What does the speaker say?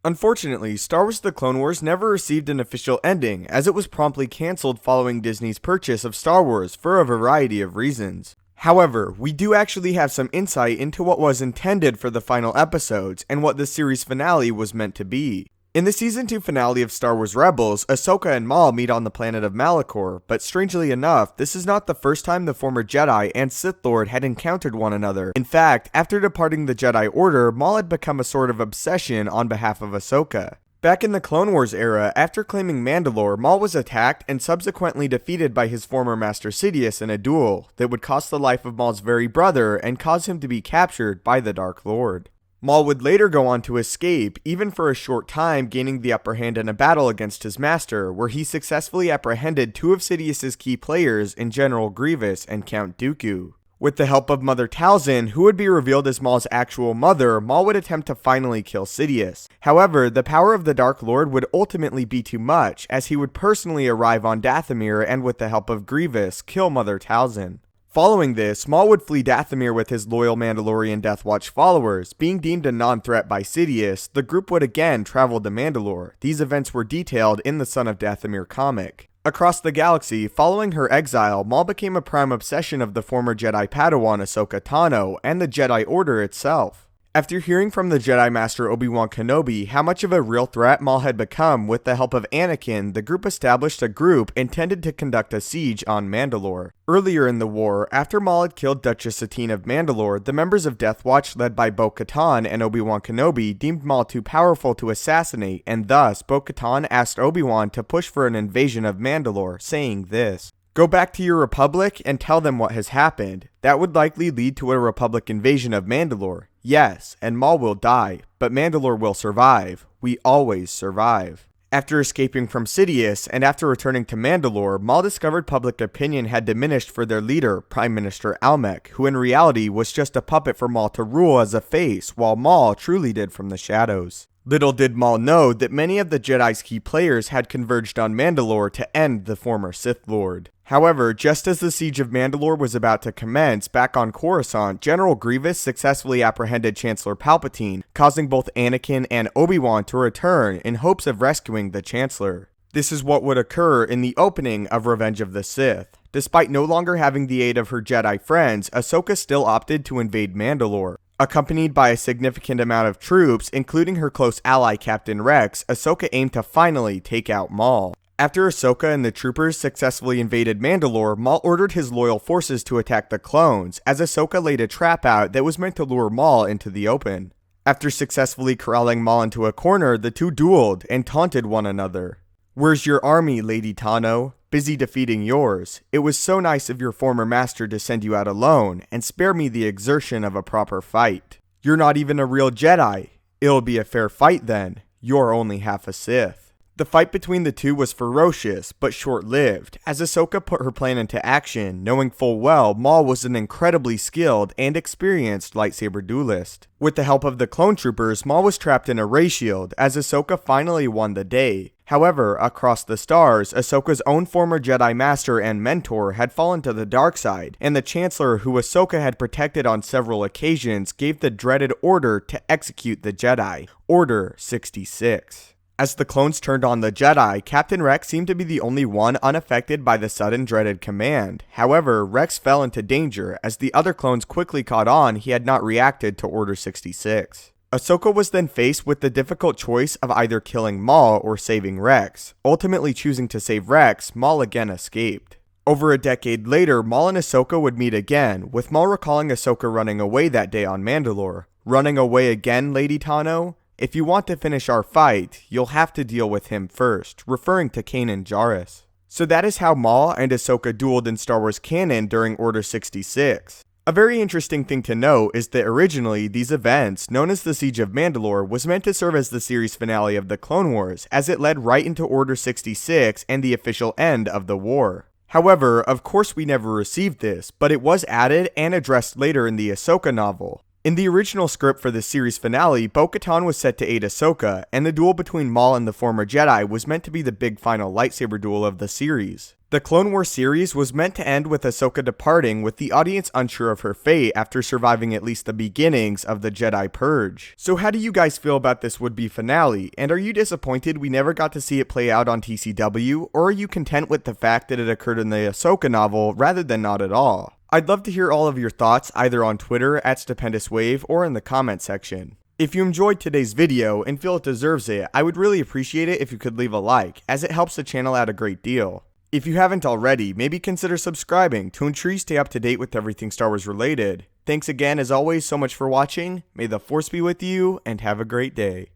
Unfortunately, Star Wars The Clone Wars never received an official ending, as it was promptly cancelled following Disney's purchase of Star Wars for a variety of reasons. However, we do actually have some insight into what was intended for the final episodes and what the series finale was meant to be. In the Season 2 finale of Star Wars Rebels, Ahsoka and Maul meet on the planet of Malachor, but strangely enough, this is not the first time the former Jedi and Sith Lord had encountered one another. In fact, after departing the Jedi Order, Maul had become a sort of obsession on behalf of Ahsoka. Back in the Clone Wars era, after claiming Mandalore, Maul was attacked and subsequently defeated by his former master Sidious in a duel that would cost the life of Maul's very brother and cause him to be captured by the Dark Lord. Maul would later go on to escape, even for a short time, gaining the upper hand in a battle against his master, where he successfully apprehended two of Sidious's key players in General Grievous and Count Dooku. With the help of Mother Talzin, who would be revealed as Maul's actual mother, Maul would attempt to finally kill Sidious. However, the power of the Dark Lord would ultimately be too much, as he would personally arrive on Dathomir and with the help of Grievous, kill Mother Talzin. Following this, Maul would flee Dathomir with his loyal Mandalorian Death Watch followers. Being deemed a non-threat by Sidious, the group would again travel to Mandalore. These events were detailed in the Son of Dathomir comic. Across the galaxy, following her exile, Maul became a prime obsession of the former Jedi Padawan Ahsoka Tano and the Jedi Order itself. After hearing from the Jedi Master Obi-Wan Kenobi how much of a real threat Maul had become with the help of Anakin, the group established a group intended to conduct a siege on Mandalore. Earlier in the war, after Maul had killed Duchess Satine of Mandalore, the members of Death Watch led by Bo-Katan and Obi-Wan Kenobi deemed Maul too powerful to assassinate, and thus Bo-Katan asked Obi-Wan to push for an invasion of Mandalore, saying this: "Go back to your Republic and tell them what has happened. That would likely lead to a Republic invasion of Mandalore. Yes, and Maul will die, but Mandalore will survive. We always survive." After escaping from Sidious, and after returning to Mandalore, Maul discovered public opinion had diminished for their leader, Prime Minister Almec, who in reality was just a puppet for Maul to rule as a face, while Maul truly did from the shadows. Little did Maul know that many of the Jedi's key players had converged on Mandalore to end the former Sith Lord. However, just as the siege of Mandalore was about to commence, back on Coruscant, General Grievous successfully apprehended Chancellor Palpatine, causing both Anakin and Obi-Wan to return in hopes of rescuing the Chancellor. This is what would occur in the opening of Revenge of the Sith. Despite no longer having the aid of her Jedi friends, Ahsoka still opted to invade Mandalore. Accompanied by a significant amount of troops, including her close ally Captain Rex, Ahsoka aimed to finally take out Maul. After Ahsoka and the troopers successfully invaded Mandalore, Maul ordered his loyal forces to attack the clones, as Ahsoka laid a trap out that was meant to lure Maul into the open. After successfully corralling Maul into a corner, the two dueled and taunted one another. "Where's your army, Lady Tano? Busy defeating yours. It was so nice of your former master to send you out alone, and spare me the exertion of a proper fight. You're not even a real Jedi. It'll be a fair fight then. You're only half a Sith." The fight between the two was ferocious, but short-lived, as Ahsoka put her plan into action, knowing full well Maul was an incredibly skilled and experienced lightsaber duelist. With the help of the clone troopers, Maul was trapped in a ray shield, as Ahsoka finally won the day. However, across the stars, Ahsoka's own former Jedi Master and mentor had fallen to the dark side, and the Chancellor, who Ahsoka had protected on several occasions, gave the dreaded order to execute the Jedi, Order 66. As the clones turned on the Jedi, Captain Rex seemed to be the only one unaffected by the sudden dreaded command. However, Rex fell into danger, as the other clones quickly caught on he had not reacted to Order 66. Ahsoka was then faced with the difficult choice of either killing Maul or saving Rex. Ultimately choosing to save Rex, Maul again escaped. Over a decade later, Maul and Ahsoka would meet again, with Maul recalling Ahsoka running away that day on Mandalore. "Running away again, Lady Tano? If you want to finish our fight, you'll have to deal with him first," referring to Kanan Jarrus. So that is how Maul and Ahsoka dueled in Star Wars canon during Order 66. A very interesting thing to note is that originally these events, known as the Siege of Mandalore, was meant to serve as the series finale of the Clone Wars, as it led right into Order 66 and the official end of the war. However, of course we never received this, but it was added and addressed later in the Ahsoka novel. In the original script for this series finale, Bo-Katan was set to aid Ahsoka, and the duel between Maul and the former Jedi was meant to be the big final lightsaber duel of the series. The Clone Wars series was meant to end with Ahsoka departing, with the audience unsure of her fate after surviving at least the beginnings of the Jedi Purge. So how do you guys feel about this would-be finale, and are you disappointed we never got to see it play out on TCW, or are you content with the fact that it occurred in the Ahsoka novel rather than not at all? I'd love to hear all of your thoughts either on Twitter at StupendousWave or in the comment section. If you enjoyed today's video and feel it deserves it, I would really appreciate it if you could leave a like, as it helps the channel out a great deal. If you haven't already, maybe consider subscribing to ensure you stay up to date with everything Star Wars related. Thanks again as always so much for watching, may the Force be with you, and have a great day.